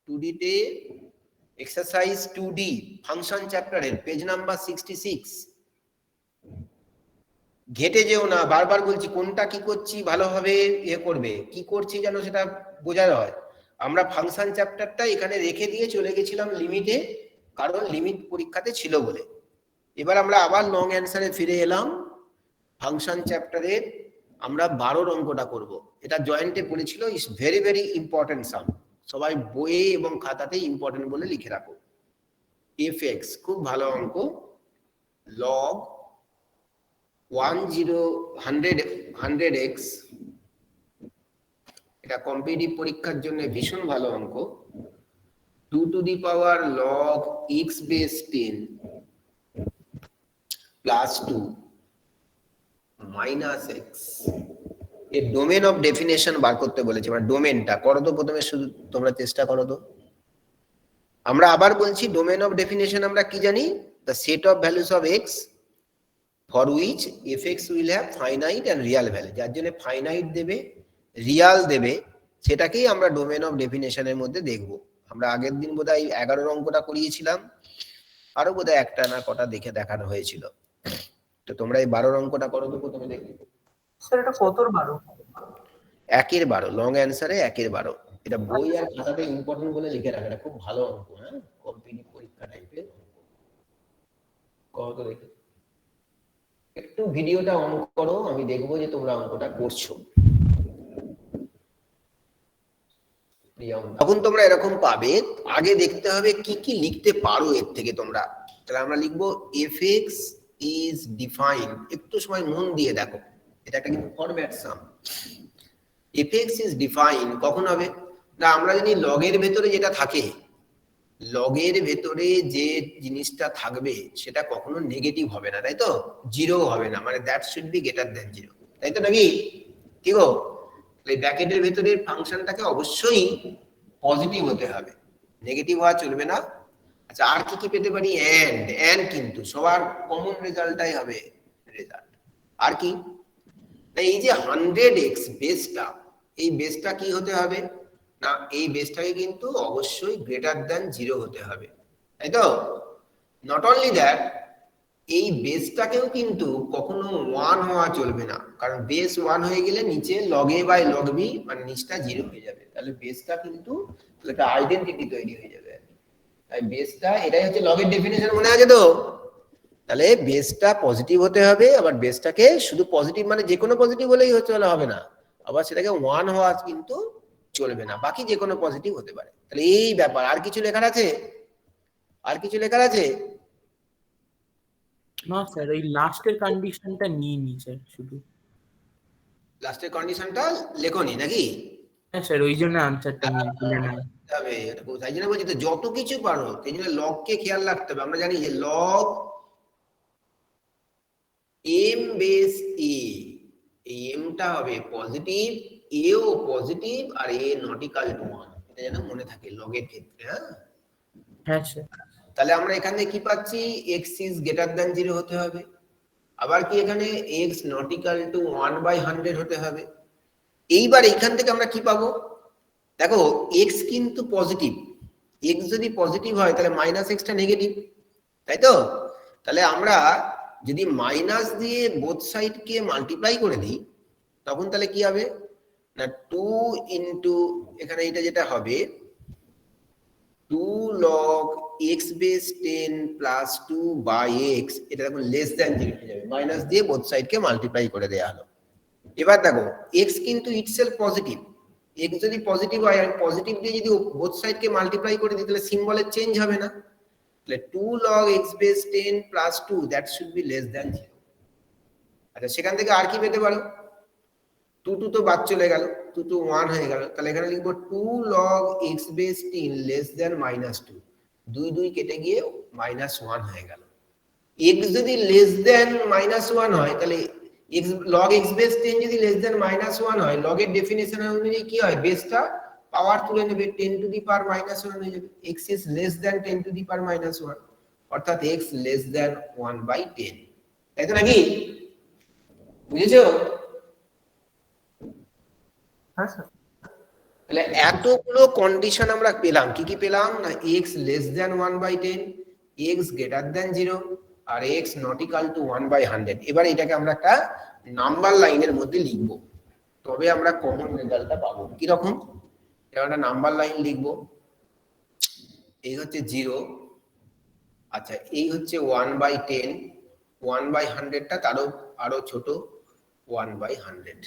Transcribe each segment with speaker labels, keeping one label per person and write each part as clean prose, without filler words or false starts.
Speaker 1: 2D তে exercise 2D function চ্যাপ্টারের page number 66। ঘেটে যেও না, বারবার বলছি কোনটা কি করছি ভালোভাবে করবে, কি করছি যেন সেটা বোঝা হয়। আমরা ফাংশন চ্যাপ্টারটা এখানে রেখে দিয়ে চলে গেছিলাম লিমিটে, কারণ লিমিট পরীক্ষাতে ছিল বলে। এবার আমরা আবার লং অ্যান্সারে ফিরে এলাম। ফাংশন চ্যাপ্টারের আমরা 12 অঙ্কটা করব। এটা জয়েন্টে পড়েছিল, ইজ ভেরি ভেরি ইম্পর্টেন্ট সাম। সবাই বইয়ে এবং খাতাতে ইম্পর্টেন্ট বলে লিখে রাখো। fx খুব ভালো অঙ্ক, log 100x, এটা কম্পিটিটিভ পরীক্ষার জন্য ভীষণ ভালো অঙ্ক। 2 two the power log x base 10 plus 2 minus x, এর ডোমেন অফ ডেফিনেশন বার করতে বলেছে। মানে ডোমেনটা করো তো প্রথমে, শুধু তোমরা চেষ্টা করো তো। আমরা আবার বলছি ডোমেন অফ ডেফিনেশন আমরা কি জানি, the set of values of x for which fx will have finite and real value। যার জন্য ফাইনাইট দেবে, রিয়াল দেবে, সেটাকেই আমরা ডোমেন অফ ডেফিনেশনের মধ্যে দেখব। আমরা আগের দিন বোধহয় 11 অঙ্কটা করিয়েছিলাম, আরো বোধহয় একটা না কটা দেখে দেখানো হয়েছিল। তো তোমরা এই 12 অঙ্কটা করো তো প্রথমে দেখি।
Speaker 2: স্যার এটা কতর 12?
Speaker 1: 1 এর 12, লং অ্যান্সারে 1 এর 12। এটা বই আর খাতাতে ইম্পর্টেন্ট বলে লিখে রাখা, এটা খুব ভালো অঙ্ক। হ্যাঁ, কম্পিটিটিভ পরীক্ষা টাইপের কত দেখি। একটু ভিডিওটা অন করো, আমি দেখবো যে তোমরা অঙ্কটা করছো। তখন তোমরা এরকম পাবে, আগে দেখতে হবে কি কি লিখতে পারো এর থেকে তোমরা। তাহলে আমরা লিখবো fx is defined, একটু সময় মন দিয়ে দেখো, এটা একটা কিন্তু format some. fx is defined কখন হবে না, আমরা জানি লগের ভেতরে যেটা থাকে, লগের ভেতরে যে জিনিসটা থাকবে সেটা কখনো নেগেটিভ হবে না, তাই তো? জিরো হবে না, মানে that should be greater than zero, তাই তো নাকি? কি গো, এই ব্র্যাকেটের ভেতরে ফাংশনটাকে অবশ্যই পজিটিভ হতে হবে, নেগেটিভ হওয়া চলবে না। আচ্ছা, আর কি কি পেতে পারি? এন্ড কিন্তু সবার কমন রেজাল্টটাই হবে রেজাল্ট। আর কি, এই যে 100x বেসটা, এই বেসটা কি হতে হবে না, এই বেসটাকে কিন্তু অবশ্যই গ্রেটার দ্যান 0 হতে হবে, তাই তো? নট অনলি দ্যাট, এই বেসটাকেও কিন্তু কখনো 1 হওয়া চলবে না, কারণ বেস 1 হয়ে গেলে নিচে log a by log b মানে নিচটা 0 হয়ে যাবে। তাহলে বেসটা কিন্তু একটা আইডেন্টিটি তৈরি হয়ে যাবে। তাই বেসটা, এটাই হচ্ছে লগের ডেফিনিশন, মনে আছে তো? তাহলে বেসটা পজিটিভ হতে হবে, আবার বেসটাকে শুধু পজিটিভ মানে যে কোনো পজিটিভ হলেই চলে হবে না, আবার সেটাকে 1 হওয়া কিন্তু চলবে না, বাকি যে কোনো পজিটিভ হতে পারে। তাহলে এই ব্যাপার। আর কিছু লেখার আছে? আর কিছু লেখার আছে?
Speaker 2: না স্যার, এই লাস্টের কন্ডিশনটা নিয়ে নি স্যার, শুধু
Speaker 1: লাস্টের কন্ডিশনটা লেখনি নাকি?
Speaker 2: হ্যাঁ স্যার, ওই জন্য আনসারটা নিয়ে না
Speaker 1: তবে এটা তাই জন্য বলছি তো, যত কিছু পারো সেই জন্য লগকে খেয়াল রাখতে হবে। আমরা জানি যে লগ m বেস a, এই mটা হবে পজিটিভ, a ও পজিটিভ, আর a নট ইকুয়াল টু 1, এটা যেন মনে থাকে লগের ক্ষেত্রে।
Speaker 2: হ্যাঁ স্যার।
Speaker 1: তাহলে আমরা এখানে কি পাচ্ছি, x ইজ গ্রেটার দ্যান 0 হতে হবে, আবার কি এখানে x নট ইকুয়াল টু 1/100 হতে হবে। এইবার এইখান থেকে আমরা কি পাবো, দেখো x কিন্তু পজিটিভ, x যদি পজিটিভ হয় তাহলে মাইনাস x টা নেগেটিভ, তাই তো? তাহলে আমরা যদি মাইনাস দিয়ে বোথ সাইডকে মাল্টিপ্লাই করে দিই, তখন তাহলে কি হবে না, 2 ইনটু এখানে এটা যেটা হবে 2 log x base 10 plus 2 by x, এটা দেখো লেস দ্যান 0 হয়ে যাবে, মাইনাস দিয়ে বোথ সাইডকে মাল্টিপ্লাই করে দেয়া হলো। এবার দেখো x কিন্তু ইটসেলফ পজিটিভ, x যদি পজিটিভ হয়, আর পজিটিভ দিয়ে যদি বোথ সাইডকে মাল্টিপ্লাই করে দিই তাহলে সিম্বলের চেঞ্জ হবে না, তাহলে 2 log x base 10 plus 2 that should be less than 0। আচ্ছা, সেখান থেকে আর কি পেতে পারো, 2 তো বাদ চলে গেল, 2 1 হয়ে গেল, তাহলে এখানে লিখবো 2 log x base 10 less than -2, 2 কেটে গিয়ে -1 হয়ে গেল। x যদি লেস দ্যান -1 হয়, তাহলে x log x বেস 10 যদি লেস দ্যান -1 হয়, log এর ডেফিনিশন অনুযায়ী কি হয়, বেসটা পাওয়ার তুলে নেবে, 10 টু দি পাওয়ার -1 হয়ে যাবে। x is less than 10 to the power -1, অর্থাৎ x লেস দ্যান 1/10, তাই তো নাকি? বুঝেছো?
Speaker 2: হ্যাঁ স্যার।
Speaker 1: তাহলে এতগুলো কন্ডিশন আমরা পেলাম, কি কি পেলাম না x less than 1/10, x greater than 0 আর x নট ইকুয়াল টু 1/100। এবার এটাকে আমরা একটা নাম্বার লাইনের মধ্যে লিখব, তবে আমরা কমন রেজাল্টটা পাবো। কি রকম? এটা একটা নাম্বার লাইন লিখবো, এই হচ্ছে 0, আচ্ছা এই হচ্ছে 1/10, 1/100টা তারও আরো ছোট 1/100।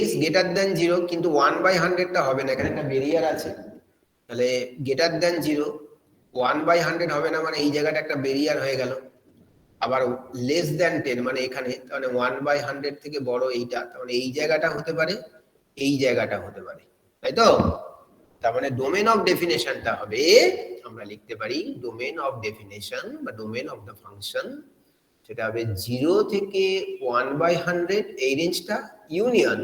Speaker 1: x গ্রেটার দ্যান 0, কিন্তু 1/100টা হবে না, এখানে একটা বেরিয়ার আছে, তাহলে গ্রেটার দ্যান 0 1/100 হবে না, মানে এই জায়গাটা একটা বেরিয়ার হয়ে গেল। আবার লেস দ্যান 10 মানে এখানে, তাহলে 1/100 থেকে বড় এইটা, তাহলে এই জায়গাটা হতে পারে, এই জায়গাটা হতে পারে, তাই তো? তার মানে ডোমেন অফ ডেফিনেশনটা হবে, আমরা লিখতে পারি ডোমেন অফ ডেফিনেশন বা ডোমেন অফ দ্য ফাংশন, সেটা হবে 0 থেকে 1/100 এই রেঞ্জটা, ইউনিয়ন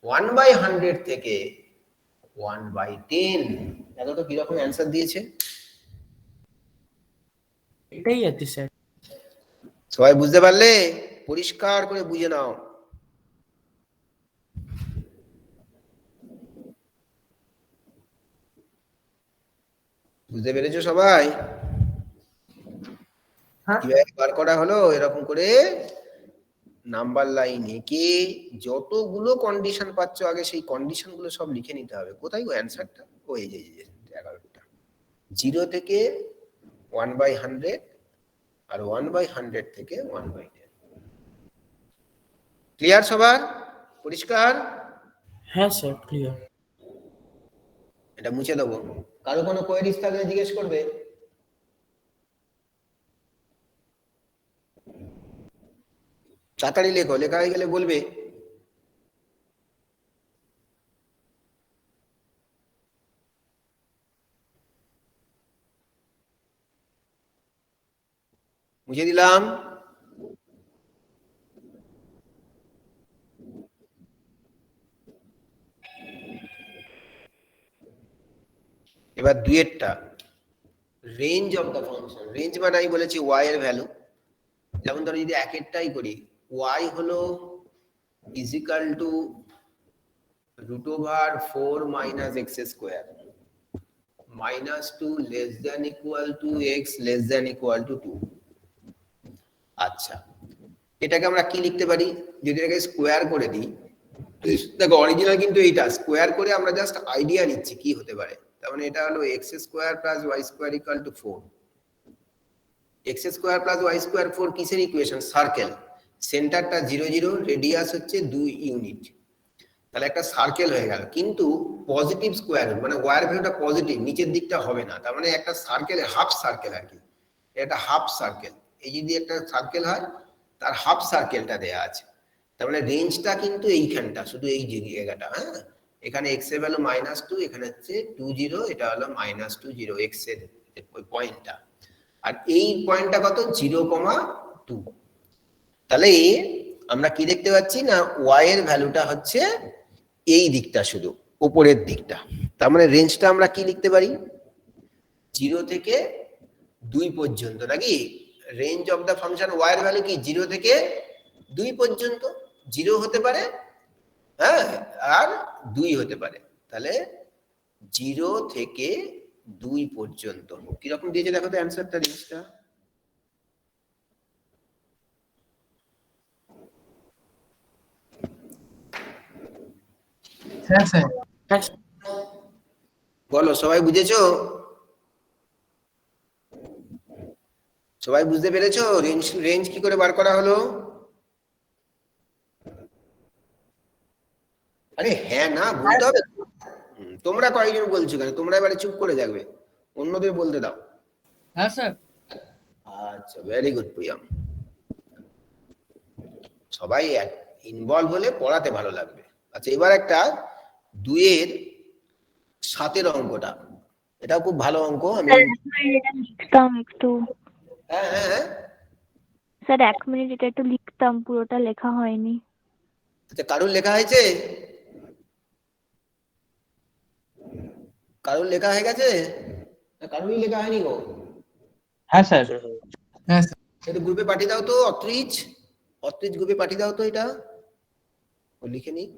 Speaker 1: 1/100 থেকে 1/10। দেখো তো কিরকম অ্যান্সার দিয়েছে।
Speaker 2: এটাই আছে স্যার।
Speaker 1: সবাই বুঝতে পারলে? পরিষ্কার করে বুঝে নাও। বুঝতে পেরেছো সবাই?
Speaker 2: হ্যাঁ
Speaker 1: কিভাবে বার করা হলো? এরকম করে নাম্বার লাইন এঁকে যতগুলো কন্ডিশন পাচ্ছ আগে সেই কন্ডিশন গুলো সব লিখে নিতে হবে। কোথায় গো অ্যান্সারটা? ও এই যে 11টা। 0 থেকে 1/100 আর 1/100 থেকে 1/10। ক্লিয়ার সবার? পরিষ্কার?
Speaker 2: হ্যাঁ স্যার ক্লিয়ার।
Speaker 1: এটা মুছে দেবো, কারো কোনো কোয়েরিজ থাকলে জিজ্ঞেস করবে। তাড়াতাড়ি লেখো, লেখা হয়ে গেলে বলবে। মুছে দিলাম। এবার দুইয়েরটা, range of the function. Range মানে আমি বলেছি y এর ভ্যালু। যেমন ধরো যদি একেরটাই করি, y হলো is equal to √4 minus x square -2 less than equal to x less than equal to 2। আচ্ছা, এটাকে আমরা কি লিখতে পারি? যদি এটাকে স্কোয়ার করে দিই, দেখো অরিজিনাল কিন্তু এইটা, স্কোয়ার করে আমরা জাস্ট আইডিয়া নিচ্ছি কি হতে পারে। তার মানে এটা হলো x square plus y square equal to 4। x square plus y square 4 কিসের ইকুয়েশন? সার্কেল। সেন্টারটা 0 0, রেডিয়াস হচ্ছে 2 ইউনিট, তাহলে একটা সার্কেল হয়ে গেল। কিন্তু পজিটিভ স্কোয়ার মানে y এর ভ্যালুটা পজিটিভ, নিচের দিকটা হবে না, তার মানে একটা সার্কেল, হাফ সার্কেল আর কি, এটা হাফ সার্কেল। এই যদি একটা সার্কেল হয় তার হাফ সার্কেলটা দেয়া আছে, তার মানে রেঞ্জটা কিন্তু এইখানটা, শুধু এই জায়গাটা। হ্যাঁ, এখানে x এর ভ্যালু -2, এখানে হচ্ছে 2 0, এটা হলো -2 0 x এর পয়েন্টটা, আর এই পয়েন্টটা কত? 0,2। তাহলে আমরা কি দেখতে পাচ্ছি না y এর ভ্যালুটা হচ্ছে এই দিকটা, শুধু উপরের দিকটা। তার মানে রেঞ্জটা আমরা কি লিখতে পারি? 0 থেকে 2 পর্যন্ত, নাকি? Range of the function y এর ভ্যালু কি 0 থেকে 2 পর্যন্ত। 0 হতে পারে, হ্যাঁ, আর 2 হতে পারে। তাহলে 0 থেকে 2 পর্যন্ত কিরকম দিয়েছে দেখো তো অ্যান্সারটা, রেঞ্জটা।
Speaker 3: হ্যাঁ স্যার।
Speaker 1: বলো, সবাই বুঝেছো? সবাই বুঝতে পেরেছো রেঞ্জ রেঞ্জ কি করে বার করা হলো? আরে হ্যাঁ না বলতে হবে। তোমরা কয়েকজন বলছো কেন? তোমরা এবারে চুপ করে যাবে, অন্যদের বলতে দাও।
Speaker 3: হ্যাঁ স্যার।
Speaker 1: আচ্ছা, ভেরি গুড প্রিয়াম। সবাই ইনভলভ হলে পড়াতে ভালো লাগবে। আচ্ছা, এবার একটা 2 এর 7 অঙ্কটা, এটাও খুব ভালো অঙ্ক। আমি
Speaker 4: লিখতাম একটু।
Speaker 1: হ্যাঁ হ্যাঁ হ্যাঁ।
Speaker 4: স্যার 1 মিনিট এটা একটু লিখতাম, পুরোটা লেখা হয়নি।
Speaker 1: আচ্ছা, কারুর লেখা হয়েছে? কারুর লেখা হয়ে গেছে? কারুরই লেখা হয়নি গো?
Speaker 3: হ্যাঁ স্যার। হ্যাঁ স্যার।
Speaker 1: এটা গ্রুপে পাঠিয়ে দাও তো, অত্রিজ গ্রুপে পাঠিয়ে দাও তো, এটা ও লিখে নিক।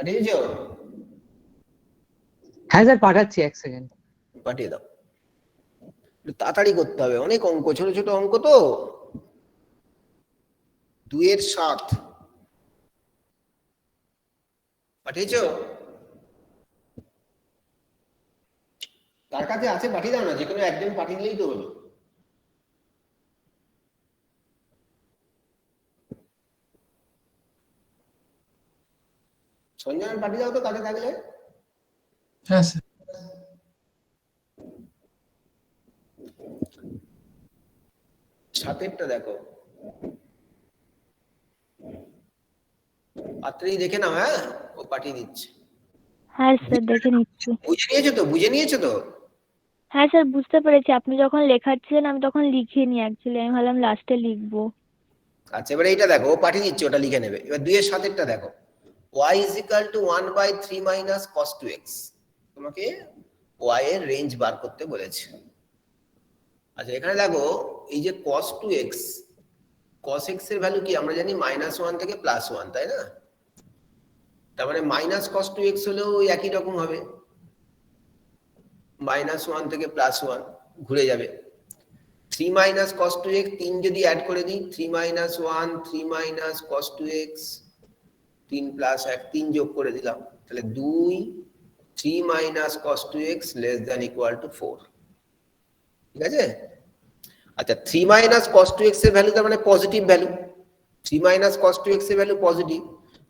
Speaker 1: পাঠিয়েছো?
Speaker 3: হ্যাঁ স্যার পাঠাচ্ছি, 1 সেকেন্ড।
Speaker 1: পাঠিয়ে দাও, একটু তাড়াতাড়ি করতে হবে, অনেক অঙ্ক, ছোট ছোট অঙ্ক তো। 2 এর 7 পাঠিয়েছো? তার কাছে আছে পাঠিয়ে দাও না, যে কোনো একজন পাঠিয়ে দিলেই তো হলো। সঞ্জয় পাঠিয়ে দাও তো কাছে থাকলে।
Speaker 5: হ্যাঁ স্যার।
Speaker 1: সাতেরটা দেখো, পাত্রেই দেখে নাও। হ্যাঁ, ও পাঠিয়ে দিচ্ছে।
Speaker 4: হ্যাঁ স্যার দেখে নিচ্ছি।
Speaker 1: বুঝে নিয়েছো তো? বুঝে নিয়েছো তো?
Speaker 4: হ্যাঁ স্যার বুঝতে পেরেছি, আপনি যখন লেখাচ্ছিলেন আমি তখন লিখিনি অ্যাকচুয়ালি, আমি ভাবলাম লাস্টে লিখবো।
Speaker 1: আচ্ছা, এবার এইটা দেখো, ও পাঠিয়ে দিচ্ছে, ওটা লিখে নেবে। এবার 2 এর 7 দেখো, y is equal to 1/3 minus cos 2x। তোমাকে y এর রেঞ্জ বার করতে বলেছে। আচ্ছা, এখানে দেখো এই যে cos 2x, cos x এর ভ্যালু কি আমরা জানি -1 থেকে +1, তাই না? তার মানে মাইনাস cos 2x হলেও ওই একই রকম হবে, -1 থেকে +1 ঘুরে যাবে। 3 minus cos 2x, 3 যদি অ্যাড করে দিই, 3 minus 1, 3 minus cos 2x, 3 plus 1, 3 যোগ করে দিলাম, তাহলে 2, 3 minus cos 2x less than equal to 4। ঠিক আছে? আচ্ছা, 3 minus cos 2x এর ভ্যালু তার মানে positive value, 3 minus cos 2x এর ভ্যালু পজিটিভ।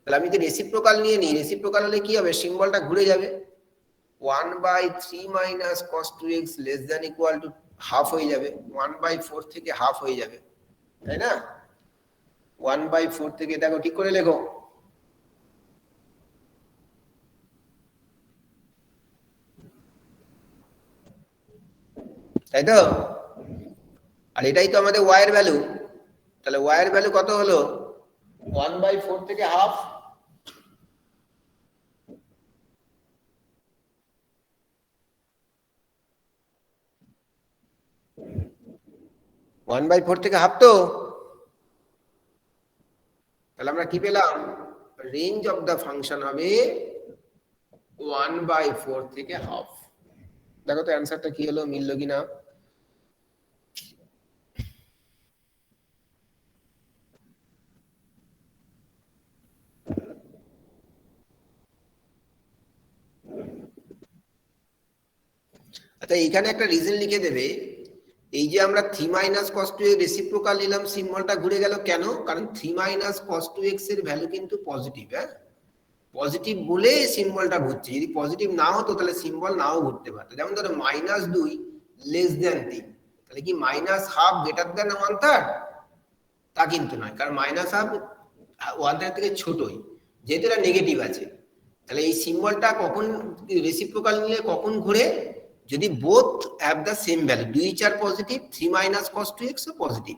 Speaker 1: তাহলে আমি যদি রেসিপ্রোকাল নিয়ে নিই, রেসিপ্রোকাল হলে কি হবে, সিম্বলটা ঘুরে যাবে, 1/3 minus cos 2x less than equal to half হয়ে যাবে, 1/4 থেকে হাফ হয়ে যাবে, তাই না? 1/4 থেকে, দেখো ঠিক করে লেখো, তাই তো? আর এটাই তো আমাদের y এর ভ্যালু, তাহলে y এর ভ্যালু কত হলো? 1/4 থেকে হাফ, ওয়ান বাই ফোর থেকে হাফ তো। তাহলে আমরা কি পেলাম? রেঞ্জ অফ দা ফাংশন হবে 1/4 থেকে হাফ। দেখো তো অ্যান্সারটা কি হলো, মিললো কিনা। আচ্ছা, এইখানে একটা রিজন লিখে দেবে, এই যে আমরা 3 মাইনাস cos 2x রেসিপ্রোকাল নিলাম, সিম্বলটা ঘুরে গেল কেন? কারণ 3 মাইনাস cos 2x এর ভ্যালু কিন্তু পজিটিভ। হ্যাঁ, পজিটিভ বলে সিম্বলটা ঘুরছে, যদি পজিটিভ না হতো তাহলে সিম্বল নাও ঘুরতে পারতো। যেমন ধরো -2 লেস দ্যান 3, তাহলে কি -1/2 গ্রেটার দ্যান 1/3? তা কিন্তু নয়, কারণ -1/2 1/3 থেকে ছোটই, যেহেতু এটা নেগেটিভ আছে। তাহলে এই সিম্বলটা কখন রেসিপ্রোকাল নিলে কখন ঘুরে? যদি both have the same value, 2 4 positive, 3 minus cos 2x ও পজিটিভ,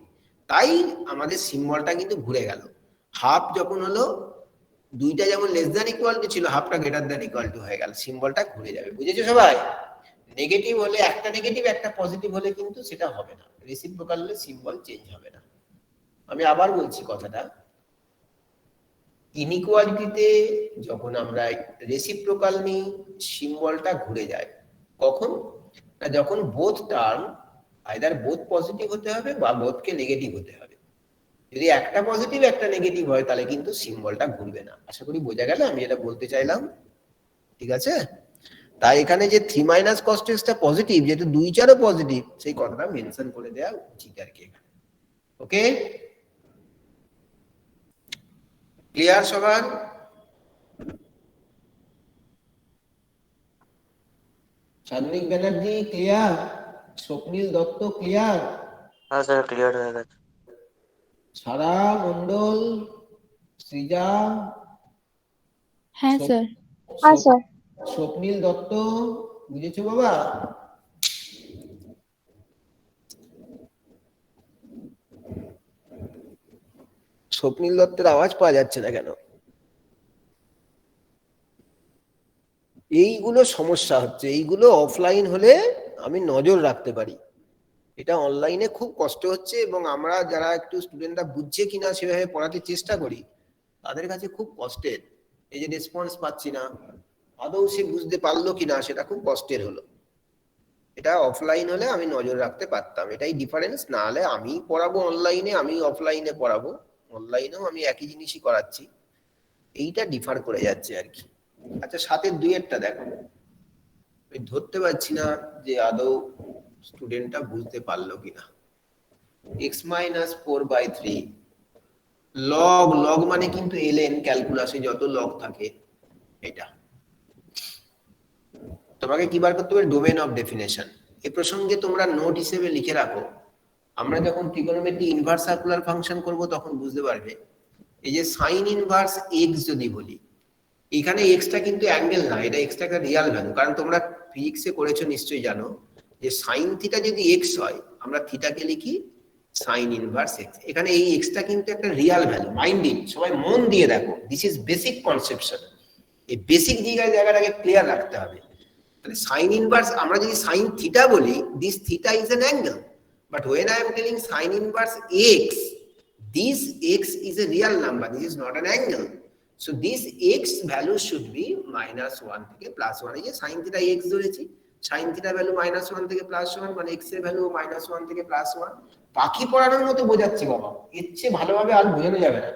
Speaker 1: তাই আমাদের সিম্বলটা কিন্তু ঘুরে গেল। হাফ যখন হলো, দুইটা যেমন লেস দ্যান ইকুয়াল টু ছিল, হাফটা গ্রেটার দ্যান ইকুয়াল টু হয়ে গেল, সিম্বলটা ঘুরে যাবে। বুঝেছো সবাই? নেগেটিভ হলে একটা নেগেটিভ, একটা পজিটিভ হলে কিন্তু সেটা হবে না, রেসিপ্রোকাল হলে সিম্বল চেঞ্জ হবে না। আমি আবার বলছি কথাটা, ইনইকুয়ালিটিতে যখন আমরা রেসিপ্রোকাল নিই, সিম্বলটা ঘুরে যায়। কখন? না, যখন both term either both positive হতে হবে বা বোথকে নেগেটিভ হতে হবে। যদি একটা পজিটিভ একটা নেগেটিভ হয় তাহলে কিন্তু সিম্বলটা ঘুরবে না। আশা করি বোঝা গেল আমি এটা বলতে চাইলাম। ঠিক আছে? তাই এখানে যে 3 মাইনাস cos 2x টা পজিটিভ, যেহেতু 2 4ও পজিটিভ, সেই কথাটা মেনশন করে দেওয়া উচিত আর কি। ওকে, ক্লিয়ার সবার? সাধনিক ব্যানার্জি ক্লিয়ার? স্বপ্নীল দত্ত ক্লিয়ার?
Speaker 6: হ্যাঁ স্যার ক্লিয়ার হয়ে গেছে।
Speaker 1: সারা মন্ডল, সৃজা?
Speaker 7: হ্যাঁ স্যার।
Speaker 4: হ্যাঁ স্যার।
Speaker 1: স্বপ্নীল দত্ত, বুঝেছো বাবা? স্বপ্নীল দত্তের আওয়াজ পাওয়া যাচ্ছে না কেন? এইগুলো সমস্যা হচ্ছে, এইগুলো অফলাইন হলে আমি নজর রাখতে পারি, এটা অনলাইনে খুব কষ্ট হচ্ছে। এবং আমরা যারা একটু স্টুডেন্টরা বুঝছে কিনা সেভাবে পড়াতে চেষ্টা করি, তাদের কাছে খুব কষ্টের। এই যে রেসপন্স পাচ্ছি না, আদৌ সে বুঝতে পারলো কিনা সেটা খুব কষ্টের হলো। এটা অফলাইন হলে আমি নজর রাখতে পারতাম, এটাই ডিফারেন্স। না হলে আমি পড়াবো অনলাইনে, আমি অফলাইনে পড়াবো, অনলাইনেও আমি একই জিনিসই করাচ্ছি, এইটা ডিফার করে যাচ্ছে আর কি। আচ্ছা 7-2 দেখো, আমি ধরতে পারছি না যে আদৌ স্টুডেন্টটা বুঝতে পারলো কিনা। x-4/3 লগ, লগ মানে কিন্তু ln, ক্যালকুলাসে যত লগ থাকে এটা। তোমাকে কি বার করতে হবে? Domain of definition. এই প্রসঙ্গে তোমরা নোট হিসেবে লিখে রাখো, আমরা যখন ট্রিগোনোমেট্রি ইনভার্স সার্কুলার ফাংশন করব তখন বুঝতে পারবে। এই যে সাইন ইনভার্স x যদি বলি, এখানে এক্সটা কিন্তু অ্যাঙ্গেল না, এটা এক্সটা একটা রিয়াল ভ্যালু। কারণ তোমরা ফিজিক্সে করেছো নিশ্চয়ই জানো যে সাইন থিটা যদি এক্স হয়, আমরা থিটাকে লিখি সাইন ইনভার্স এক্স। এখানে এই এক্সটা কিন্তু একটা রিয়াল ভ্যালু। মাইন্ডিং, সবাই মন দিয়ে দেখো, দিস ইজ বেসিক কনসেপশন। এই বেসিক জায়গাটাকে ক্লিয়ার রাখতে হবে। তাহলে সাইন ইনভার্স, আমরা যদি সাইন থিটা বলি, this theta is an angle, but when I am telling sin inverse x, this x is a real number, this is not an angle. So this x value should be -1 থেকে +1। এই যে sin theta x ধরেছি, sin theta value -1 থেকে +1, মানে x এর value -1 থেকে +1। বাকি পড়ানোর মতো বোঝাচ্ছি বাবা, এর চেয়ে ভালোভাবে আর বোঝানো যাবে না।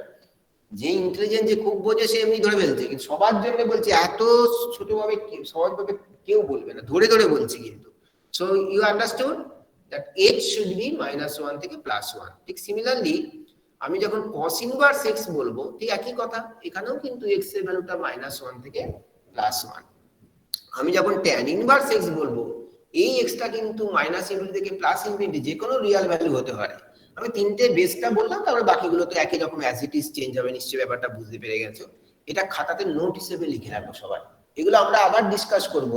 Speaker 1: যে ইন্টেলিজেন্ট, যে খুব বোঝে, সে এমনি ধরে ফেলছে, কিন্তু সবার জন্য বলছি, এত ছোটভাবে সহজভাবে কেউ বলবে না, ধরে ধরে বলছি কিন্তু। So you understood that x should be -1 থেকে +1। ঠিক সিমিলারলি আমি যখন cos ইনভার্স x বলবো, ঠিক একই কথা, এখানেও কিন্তু x এর ভ্যালুটা -1 থেকে +1। আমি যখন tan ইনভার্স x বলবো, এই x টা কিন্তু -∞ থেকে +∞, যে কোনো রিয়াল ভ্যালু হতে পারে। আমি তিনটে বেসটা বললাম, তারপরে বাকিগুলো তো একই রকম অ্যাজ ইট ইজ চেঞ্জ হবে। নিশ্চয়ই ব্যাপারটা বুঝতে পেরে গেছো। এটা খাতাতে নোট হিসেবে লিখে রাখো সবাই। এগুলো আমরা আবার ডিসকাস করব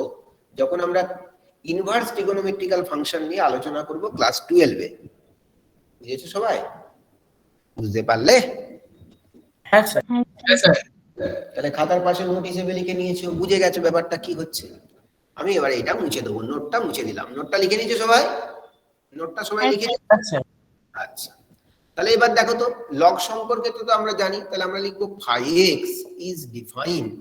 Speaker 1: যখন আমরা ইনভার্স ট্রিগোনোমেট্রিক্যাল ফাংশন নিয়ে আলোচনা করব ক্লাস 12 এ। বুঝেছো সবাই? বুঝতে পারলে?
Speaker 2: হ্যাঁ স্যার।
Speaker 5: হ্যাঁ স্যার।
Speaker 1: তাহলে খাতার পাশে নোট হিসেবে লিখে নিয়েছো, বুঝে গেছো ব্যাপারটা কি হচ্ছে। আমি এবার এটা মুছে দেবো, নোটটা মুছে দিলাম। নোটটা লিখে নিয়েছো সবাই? নোটটা সবাই লিখে নিয়েছো?
Speaker 2: আচ্ছা
Speaker 1: আচ্ছা, তাহলে এবার দেখো তো, লগ সম্পর্কে তো আমরা জানি, তাহলে আমরা লিখবো phi(x) is defined।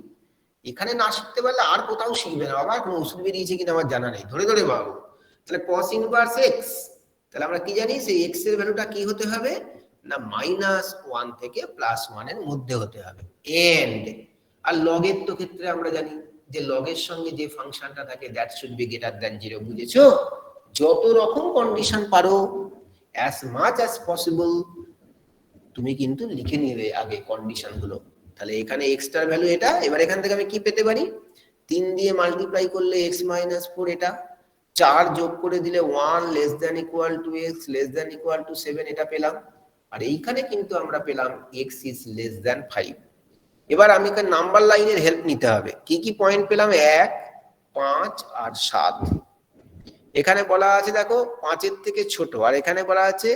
Speaker 1: এখানে না শিখতে পারলে আর কোথাও শিখবে না বাবা, কোনো ওষুধ বেরিয়েছে কিনা আমার জানা নেই, ধরে ধরে পাবো। তাহলে cos ইনভার্স x, তাহলে আমরা কি জানি, সেই x এর ভ্যালুটা কি হতে হবে না, -1 থেকে +1 এর মধ্যে হতে হবে। এন্ড আর লগের তো ক্ষেত্রে আমরা জানি যে লগের সঙ্গে যে ফাংশনটা থাকে, that should be greater than 0। বুঝেছো? যত রকম কন্ডিশন পারো, as much as possible তুমি কিন্তু লিখে নিবে আগে কন্ডিশন গুলো। তাহলে এখানে x টার ভ্যালু এটা। এবার এখান থেকে আমি কি পেতে পারি, 3 দিয়ে মাল্টিপ্লাই করলে x - 4 এটা, 4 যোগ করে দিলে 1 <= x <= 7 এটা পেলাম। আর এইখানে কিন্তু আমরা পেলাম x is less than 5। এবার আমি এখানে নাম্বার লাইনের হেল্প নিতে হবে। কি কি পয়েন্ট পেলাম? 1, 5 আর 7। এখানে বলা আছে দেখো 5 এর থেকে ছোট, আর এখানে বলা আছে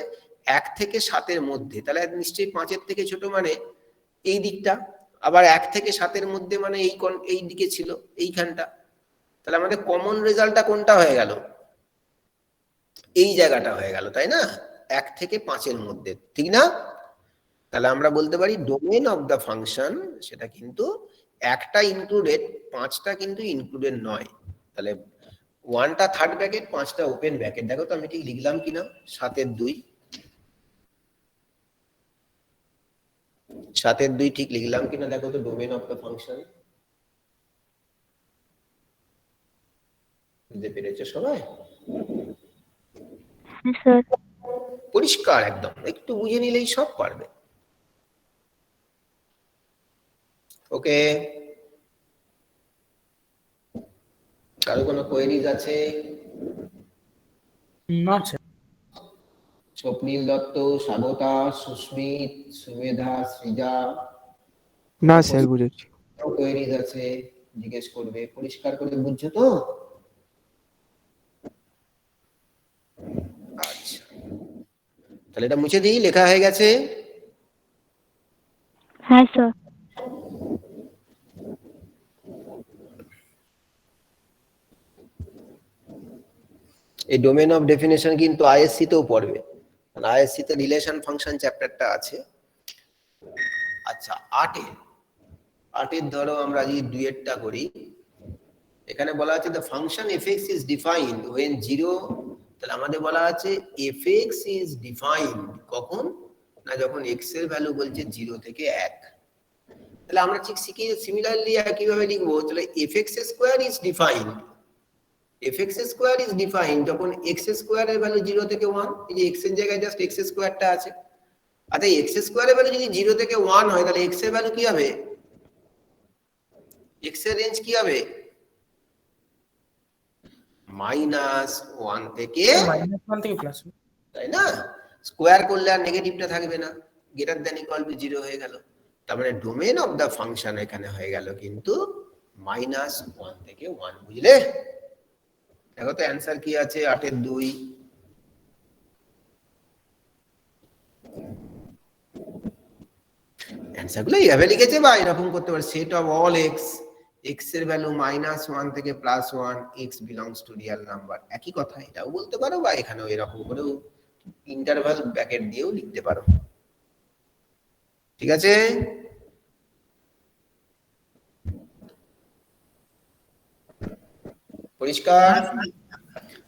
Speaker 1: 1 থেকে 7 এর মধ্যে। তাহলে নিশ্চয়ই 5 এর থেকে ছোট মানে এই দিকটা, আবার 1 থেকে 7 এর মধ্যে মানে এই দিকে ছিল, এইখানটা। তাহলে আমাদের কমন রেজাল্টটা কোনটা হয়ে গেল? এই জায়গাটা হয়ে গেল, তাই না? 1 থেকে 5 এর মধ্যে, ঠিক না? তাহলে আমরা বলতে পারি ডোমেন অফ দ্য ফাংশন, সেটা কিন্তু একটা ইনক্লুডেড, 5টা কিন্তু ইনক্লুডেড নয়। তাহলে 1টা থার্ড ব্র্যাকেট, 5টা ওপেন ব্র্যাকেট। দেখো তো আমি ঠিক লিখলাম কিনা। 7/2, 7/2 ঠিক লিখলাম কিনা দেখো তো, ডোমেন অফ দ্য ফাংশন। বুঝতে পেরেছো সবাই?
Speaker 4: হ্যাঁ স্যার।
Speaker 1: পরিষ্কার একদম, একটু বুঝে নিলেই সব পারবে। ওকে, কারো কোনো কোয়েরিজ আছে?
Speaker 2: না স্যার।
Speaker 1: স্বপ্নীল দত্ত, স্বাগতা, সুস্মিত, সুমেধা, সৃজা,
Speaker 7: না স্যার বুঝেছি।
Speaker 1: কোয়েরিজ আছে জিজ্ঞেস করবে। পরিষ্কার করে বুঝছো তো? আচ্ছা, তাহলে এটা মুছে দিই, লেখা হয়ে গেছে।
Speaker 4: হ্যাঁ স্যার।
Speaker 1: এই ডোমেন অফ ডেফিনেশন কিন্তু আইএসসি তেও পড়বে, আইএসসি তে রিলেশন ফাংশন চ্যাপ্টারটা আছে। আচ্ছা, 8 ধরো আমরা যদি দুইয়েরটা করি, এখানে বলা আছে the function fx is defined when 0, তাহলে আমাদের বলা আছে fx is defined কখন, না যখন x এর ভ্যালু বলছে 0 থেকে 1। তাহলে আমরা ঠিক সিমিলারলি একইভাবে লিখবো, তাহলে fx square is defined, fx square is defined যখন x square এর ভ্যালু 0 থেকে 1, এই যে x এর জায়গায় জাস্ট x স্কয়ারটা আছে। আচ্ছা x স্কয়ার এর ভ্যালু যদি 0 থেকে 1 হয়, তাহলে x এর ভ্যালু কি হবে, x এর রেঞ্জ কি হবে, -1 থেকে,
Speaker 2: -1 থেকে প্লাস,
Speaker 1: তাই না? স্কোয়ার করলে আর নেগেটিভটা থাকবে না, গ্রেটার দ্যান ইকুয়াল টু 0 হয়ে গেল। তার মানে ডোমেন অফ দা ফাংশন এখানে হয়ে গেল কিন্তু -1 থেকে 1, বুঝলে? দেখো তো অ্যানসার কি আছে 8 এর 2। অ্যানসার গুলো এইভাবে লিখেছে বা এরকম করতে পারে, set of all x, x এর ভ্যালু -1 থেকে +1, x belongs to real number, একই কথা এটাও বলতে পারো বা এখানেও এরকম করেও ইন্টারভাল ব্র্যাকেট দিয়েও লিখতে পারো। ঠিক আছে, পরিষ্কার?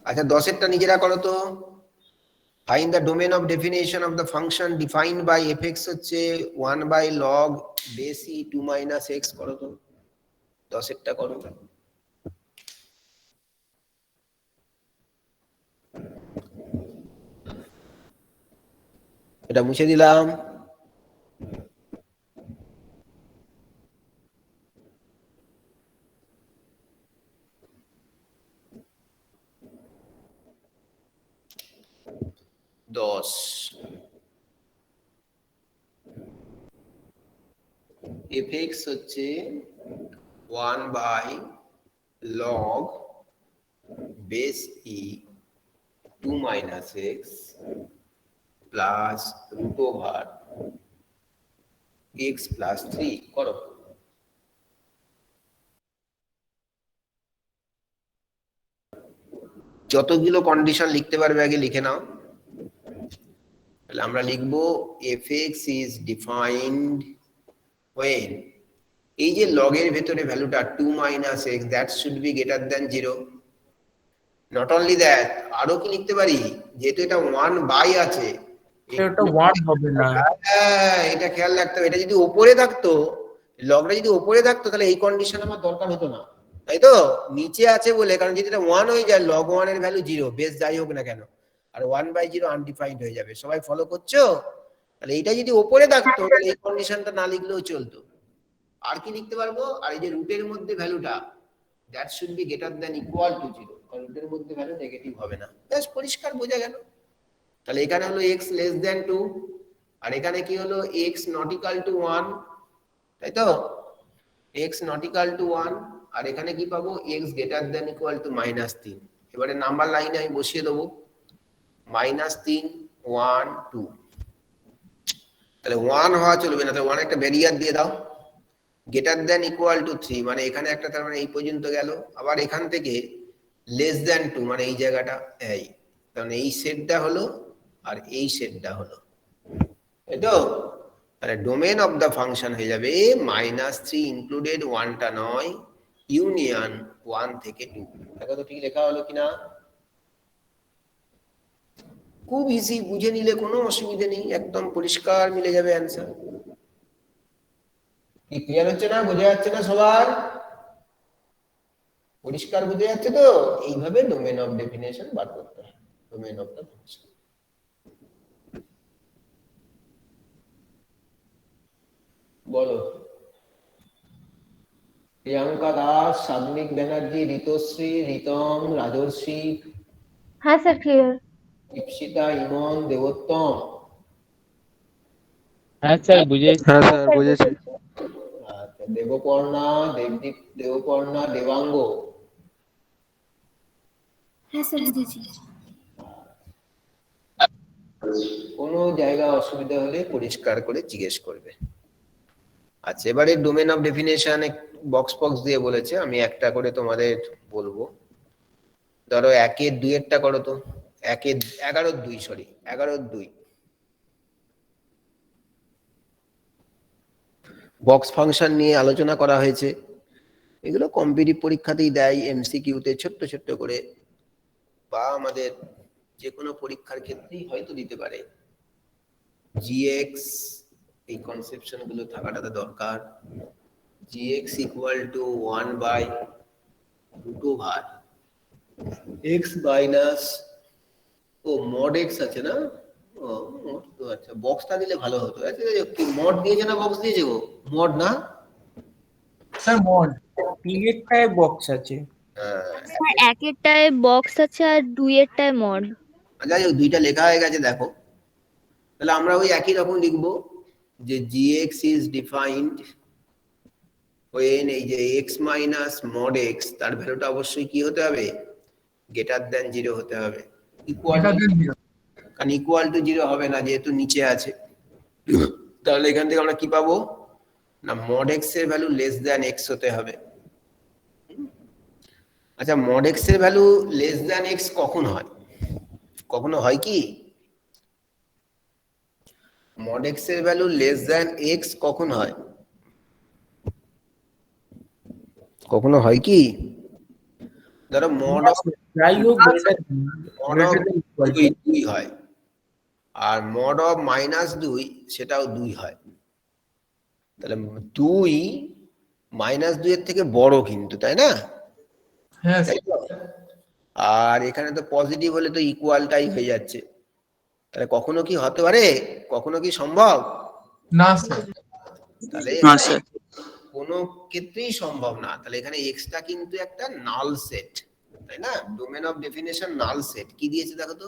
Speaker 1: আচ্ছা 10 এরটা নিজেরা করো তো। Find the domain of definition of the function defined by fx হচ্ছে 1 by log base e 2 minus x, করো তো 10 এরটা করো। এটা মুছে দিলাম। fx হচ্ছে 1 by log base e 2 minus x plus root over x plus 3, করো। যতগুলো কন্ডিশন লিখতে পারবে আগে লিখে নাও। তাহলে আমরা লিখবো fx is defined when, এই যে log এর ভেতরে ভ্যালুটা 2 minus x, that should be greater than 0. not only that, আরো কি লিখতে পারি, যেহেতু এটা 1 বাই আছে,
Speaker 2: এটা 1 হবে না।
Speaker 1: হ্যাঁ এটা খেয়াল রাখতে হবে, এটা যদি উপরে থাকতো, লগটা যদি উপরে থাকতো তাহলে এই কন্ডিশন আমার দরকার হতো না, তাই তো? নিচে আছে বলে, কারণ যদি এটা 1 হয়ে যায়, log 1 এর ভ্যালু 0, বেস যাই হোক না কেন, আর 1/0 আনডিফাইন্ড হয়ে যাবে। সবাই ফলো করছো? তাহলে এটা যদি উপরে থাকতো তাহলে এই কন্ডিশনটা না লিখলেও চলতো। আর কি লিখতে পারবো, আর এই যে রুটের মধ্যে ভ্যালুটা, that should be greater than equal to 0, কারণ রুটের মধ্যে ভ্যালু নেগেটিভ হবে না। বেশ পরিষ্কার বোঝা গেল। তাহলে এখানে হলো x লেস দ্যান 2, আর এখানে কি হলো x নট ইকুয়াল টু 1, তাই তো? x নট ইকুয়াল টু 1, আর এখানে কি পাবো, x greater than equal to -3। এবারে নাম্বার লাইনে আমি বসিয়ে দেবো -3, 1, 2। তাহলে 1 হওয়া চলবে না, তাহলে 1 একটা ব্যারিয়ার দিয়ে দাও, গ্রেটার দ্যান ইকুয়াল টু 3, মানে এখানে একটা, তার মানে এই পর্যন্ত গেল। আবার এখান থেকে লেস দ্যান 2, মানে এই জায়গাটা, এই তাহলে এই সেটটা হলো আর এই সেটটা হলো, তাই তো? তাহলে ডোমেন অফ দা ফাংশন হয়ে যাবে -3 ইনক্লুডেড, 1টা নয়, ইউনিয়ন 1 থেকে 2। দেখো তো ঠিক লেখা হলো কিনা? খুব ইজি, বুঝে নিলে কোনো অসুবিধা নেই, একদম পরিষ্কার মিলে যাবে অ্যান্সার। কি ক্লিয়ার হচ্ছে না, বোঝা যাচ্ছে না সবার? পরিষ্কার বুঝে যাচ্ছে তো? এইভাবে ডোমেন অফ ডেফিনেশন বার করতে হয়, ডোমেন অফ দা ফাংশন। বলো। প্রিয়াঙ্কা দাস, সাগ্নিক ব্যানার্জি, ঋতশ্রী, রিতম, রাজর্ষি,
Speaker 4: হ্যাঁ স্যার ক্লিয়ার।
Speaker 1: ইপসিতা, ইমন, দেবোত্তম।
Speaker 2: হ্যাঁ স্যার বুঝেছি।
Speaker 7: হ্যাঁ স্যার বুঝেছি।
Speaker 1: আচ্ছা, দেবপর্ণা, দেবদীপ, দেবপর্ণা, দেবাঙ্গ।
Speaker 8: হ্যাঁ স্যার বুঝেছি।
Speaker 1: কোনো জায়গা অসুবিধা হলে পরিষ্কার করে জিজ্ঞেস করবে। আচ্ছা, এবারে ডোমেন অফ ডেফিনেশন বক্স দিয়ে বলেছে, আমি একটা করে তোমাদের বলবো। ধরো 1 এর 2 এরটা করো তো, 1 এর 11/2, সরি 11/2। বক্স ফাংশন নিয়ে আলোচনা করা হয়েছে, এগুলো কম্পিটিটিভ পরীক্ষাতেই দেয় এমসিকিউতে ছোট্ট ছোট্ট করে, বা আমাদের যে কোনো পরীক্ষার ক্ষেত্রেই হয়তো দিতে পারে। জিএক্স, এই কনসেপশন গুলো থাকাটা তো দরকার। জিএক্স ইকুয়াল টু 1/√ওভার এক্স মাইনাস, ও মড এক্স আছে না, ও mod তো আচ্ছা, বক্সটা দিলে ভালো হতো। আচ্ছা কি মড দিয়েছে না বক্স দিয়েছে গো? মড না,
Speaker 5: স্যার মড।
Speaker 2: তিনেরটায় বক্স আছে।
Speaker 4: স্যার একেরটায় বক্স আছে আর দুইয়েরটায় মড।
Speaker 1: যাই হোক দুইটা লেখা হয়ে গেছে দেখো। তাহলে আমরা ওই একই রকম লিখবো যে gx is defined when এই যে x minus mod x, তার ভ্যালুটা অবশ্যই কি হতে হবে? গ্রেটার দ্যান 0 হতে হবে। ইকুয়াল, কারণ ইকুয়াল টু 0 হবে না যেহেতু নিচে আছে। তাহলে এখান থেকে আমরা কি পাবো না, mod x এর ভ্যালু লেস দ্যান x হতে হবে। আচ্ছা mod x এর ভ্যালু লেস দ্যান x কখন হয়? কখনো হয় কি mod x এর ভ্যালু লেস দ্যান x কখন হয়? কখনো হয় কি? ধরো mod of
Speaker 2: যাই হোক
Speaker 1: দুই হয়, আর mod of -2 সেটাও 2 হয়। তাহলে 2 -2 এর থেকে বড় কিন্তু, তাই না?
Speaker 5: হ্যাঁ
Speaker 1: তাই তো? আর এখানে তো পজিটিভ হলে তো ইকুয়ালটাই হয়ে যাচ্ছে। তাহলে কখনো কি হতে পারে? কখনো কি সম্ভব?
Speaker 5: না স্যার।
Speaker 1: তাহলে
Speaker 6: না স্যার।
Speaker 1: কোনো ক্ষেত্রেই সম্ভব না। তাহলে এখানে এক্সটা কিন্তু একটা নাল সেট, তাই না? Domain of definition null set. কি দিয়েছে দেখো তো,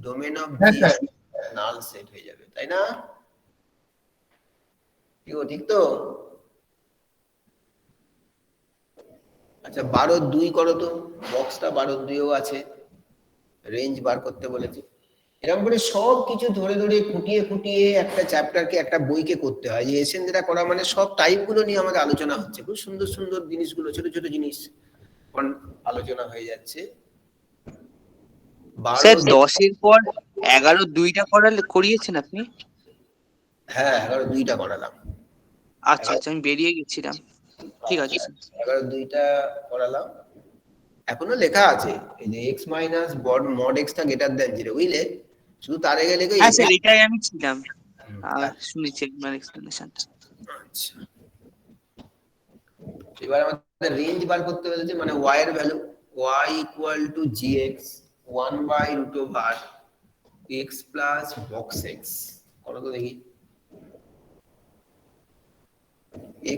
Speaker 1: ডোমেন অফ নাল সেট হয়ে যাবে, তাই না? ঠিক তো? আচ্ছা 12/2 করো তো, বক্সটা 12/2ও আছে, রেঞ্জ বার করতে বলেছে। এরকম করে সব কিছু ধরে ধরে খুঁটিয়ে খুঁটিয়ে একটা চ্যাপ্টারকে, একটা বইকে করতে হয়। যে এসেন যেটা করা মানে সব টাইপ গুলো নিয়ে আমাদের আলোচনা হচ্ছে, খুব সুন্দর সুন্দর জিনিসগুলো, ছোট ছোট জিনিস আলোচনা হয়ে যাচ্ছে।
Speaker 9: স্যার 10-এর পর 11 2টা করিয়েছেন আপনি?
Speaker 1: হ্যাঁ 11/2টা করালাম।
Speaker 9: আচ্ছা আচ্ছা, আমি বেরিয়ে গেছিলাম। ঠিক আছে স্যার।
Speaker 1: 11/2টা করালাম। এখনো লেখা আছে এই যে x মাইনাস mod x টা গ্রেটার দ্যান 0, বুঝলে? শুধু তার আগে লেখো
Speaker 9: হ্যাঁ স্যার, এটাই আমি ছিলাম। শুনেছি একবার এক্সপ্লেনেশন।
Speaker 1: আচ্ছা এবার আমাদের রেঞ্জ বার করতে বলেছে, মানে y এর value y equal to gx 1/√ওভার x plus box x। করো তো দেখি,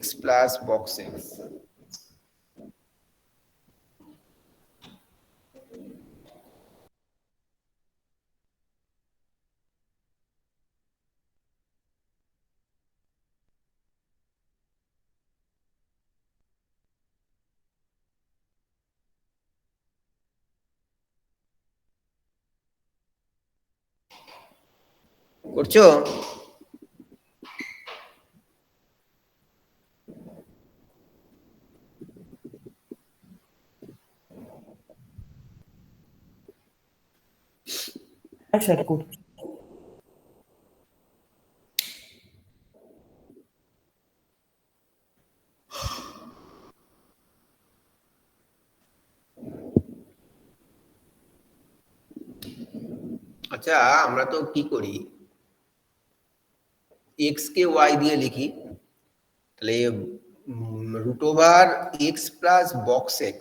Speaker 1: x প্লাস বক্স x। করছো?
Speaker 2: হ্যাঁ স্যার করছি।
Speaker 1: আচ্ছা আমরা তো কি করি, x কে y দিয়ে লিখি, তাহলে √over x plus box x,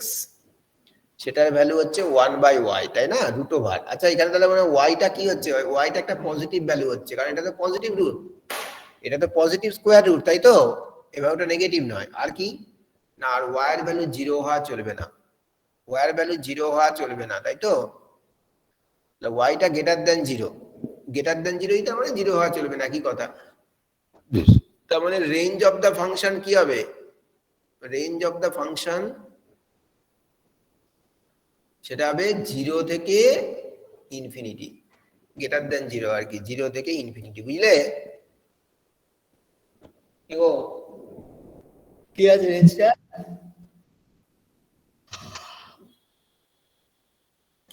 Speaker 1: সেটার ভ্যালু হচ্ছে 1/y, তাই না? √ওভার। আচ্ছা এখানে তাহলে মানে y টা কি হচ্ছে? y টা একটা পজিটিভ ভ্যালু হচ্ছে, কারণ এটা তো পজিটিভ রুট, এটা তো পজিটিভ স্কোয়ার রুট, তাই তো? এবার ওটা নেগেটিভ নয়। আর কি না, আর y এর ভ্যালু 0 হওয়া চলবে না, y এর ভ্যালু 0 হওয়া চলবে না, তাই তো? y টা গ্রেটার দ্যান 0, গ্রেটার দ্যান 0 তার মানে 0 হওয়া চলবে না, কি কথা? তার মানে রেঞ্জ অফ দা ফাংশন কি হবে? রেঞ্জ অফ দা ফাংশন সেটা হবে 0 থেকে ইনফিনিটি, গ্রেটার দ্যান 0 আর কি, 0 থেকে ইনফিনিটি, বুঝলে? কি আছে রেঞ্জটা?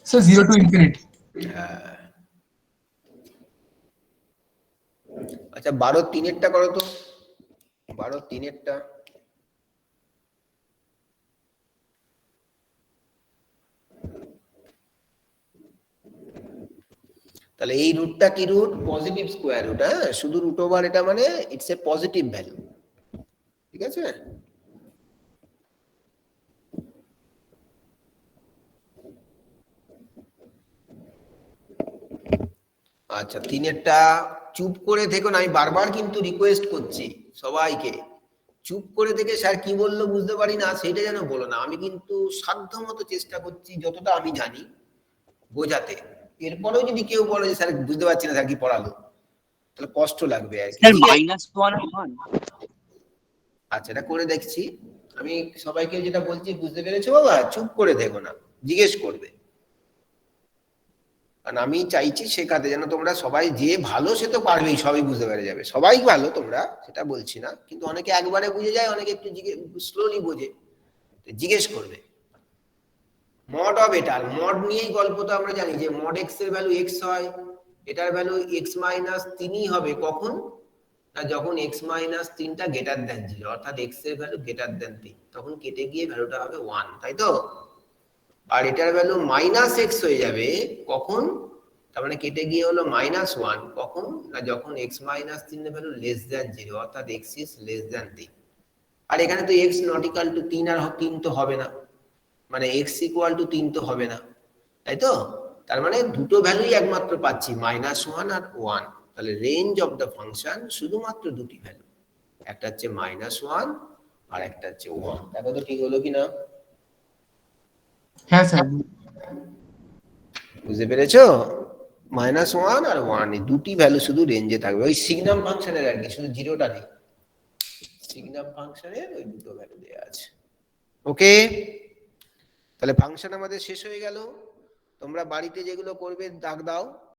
Speaker 5: Sir 0 to infinity।
Speaker 1: আচ্ছা 12/3 করো তো, 12 3-এরটা তাহলে এই রুটটা কি রুট? Positive square root. হ্যাঁ, শুধু রুট ওভার এটা মানে ইটস এ পজিটিভ ভ্যালু। ঠিক আছে, আচ্ছা 3-এরটা চুপ করে দেখো না, আমি বারবার কিন্তু রিকোয়েস্ট করছি সবাইকে, চুপ করে দেখে স্যার কি বললো বুঝতে পারি না সেটা যেন বলো না। আমি কিন্তু সাধ্যমতো চেষ্টা করছি যতটা আমি জানি বোঝাতে। এরপরেও যদি কেউ বলে যে স্যার বুঝতে পারছি না স্যার কি পড়ালো, তাহলে কষ্ট লাগবে আর কি।
Speaker 9: স্যার -1
Speaker 1: আচ্ছা এটা করে দেখছি আমি। সবাইকে যেটা বলছি বুঝতে পেরেছো বাবা? চুপ করে দেখো না, জিজ্ঞেস করবে। কারণ আমি চাইছি শেখাতে, যেন তোমরা সবাই, যে ভালো সে তো পারবেই, সবই বুঝতে পেরে যাবে, সবাই ভালো তোমরা সেটা বলছি না, কিন্তু অনেকে একবারে বুঝে যায়, অনেকে একটু স্লোলি বোঝে, জিজ্ঞেস করবে। মড অফ এটার, মড নিয়েই গল্প তো আমরা জানি যে মড এক্স এর ভ্যালু এক্স হয়, এটার ভ্যালু এক্স মাইনাস 3 হবে কখন না, যখন এক্স মাইনাস 3টা গ্রেটার দেন 0, অর্থাৎ এক্স এর ভ্যালু গ্রেটার দেন 3, তখন কেটে গিয়ে ভ্যালুটা হবে 1, তাই তো? আর এটার ভ্যালু মাইনাস এক্স হয়ে যাবে কখন, তার মানে কেটে গিয়ে হলো -1 কখন না, যখন এক্স মাইনাস 3 এর ভ্যালু লেস দ্যান 0, অর্থাৎ এক্স ইজ লেস দ্যান 3। আর এখানে তো এক্স নট ইকুয়াল টু 3 আর 3 তো হবে না, মানে এক্স ইকুয়াল টু 3 তো হবে না, তাই তো? তার মানে দুটো ভ্যালুই একমাত্র পাচ্ছি, -1 আর 1। তাহলে রেঞ্জ অফ দ্য ফাংশন শুধুমাত্র দুটি ভ্যালু, একটা হচ্ছে -1 আর একটা হচ্ছে 1। দেখো তো ঠিক হলো কিনা,
Speaker 5: হ্যাঁ স্যার।
Speaker 1: বুঝতে পেরেছো? -1 আর 1 এই দুটি ভ্যালু শুধু রেঞ্জে থাকবে, ওই সিগনাম ফাংশনের আর কি, শুধু জিরোটা নেই, সিগনাম ফাংশনের ওই দুটো ভ্যালু দেয়া আছে। ওকে, তাহলে ফাংশন আমাদের শেষ হয়ে গেল। তোমরা বাড়িতে যেগুলো করবে দাগ দাও।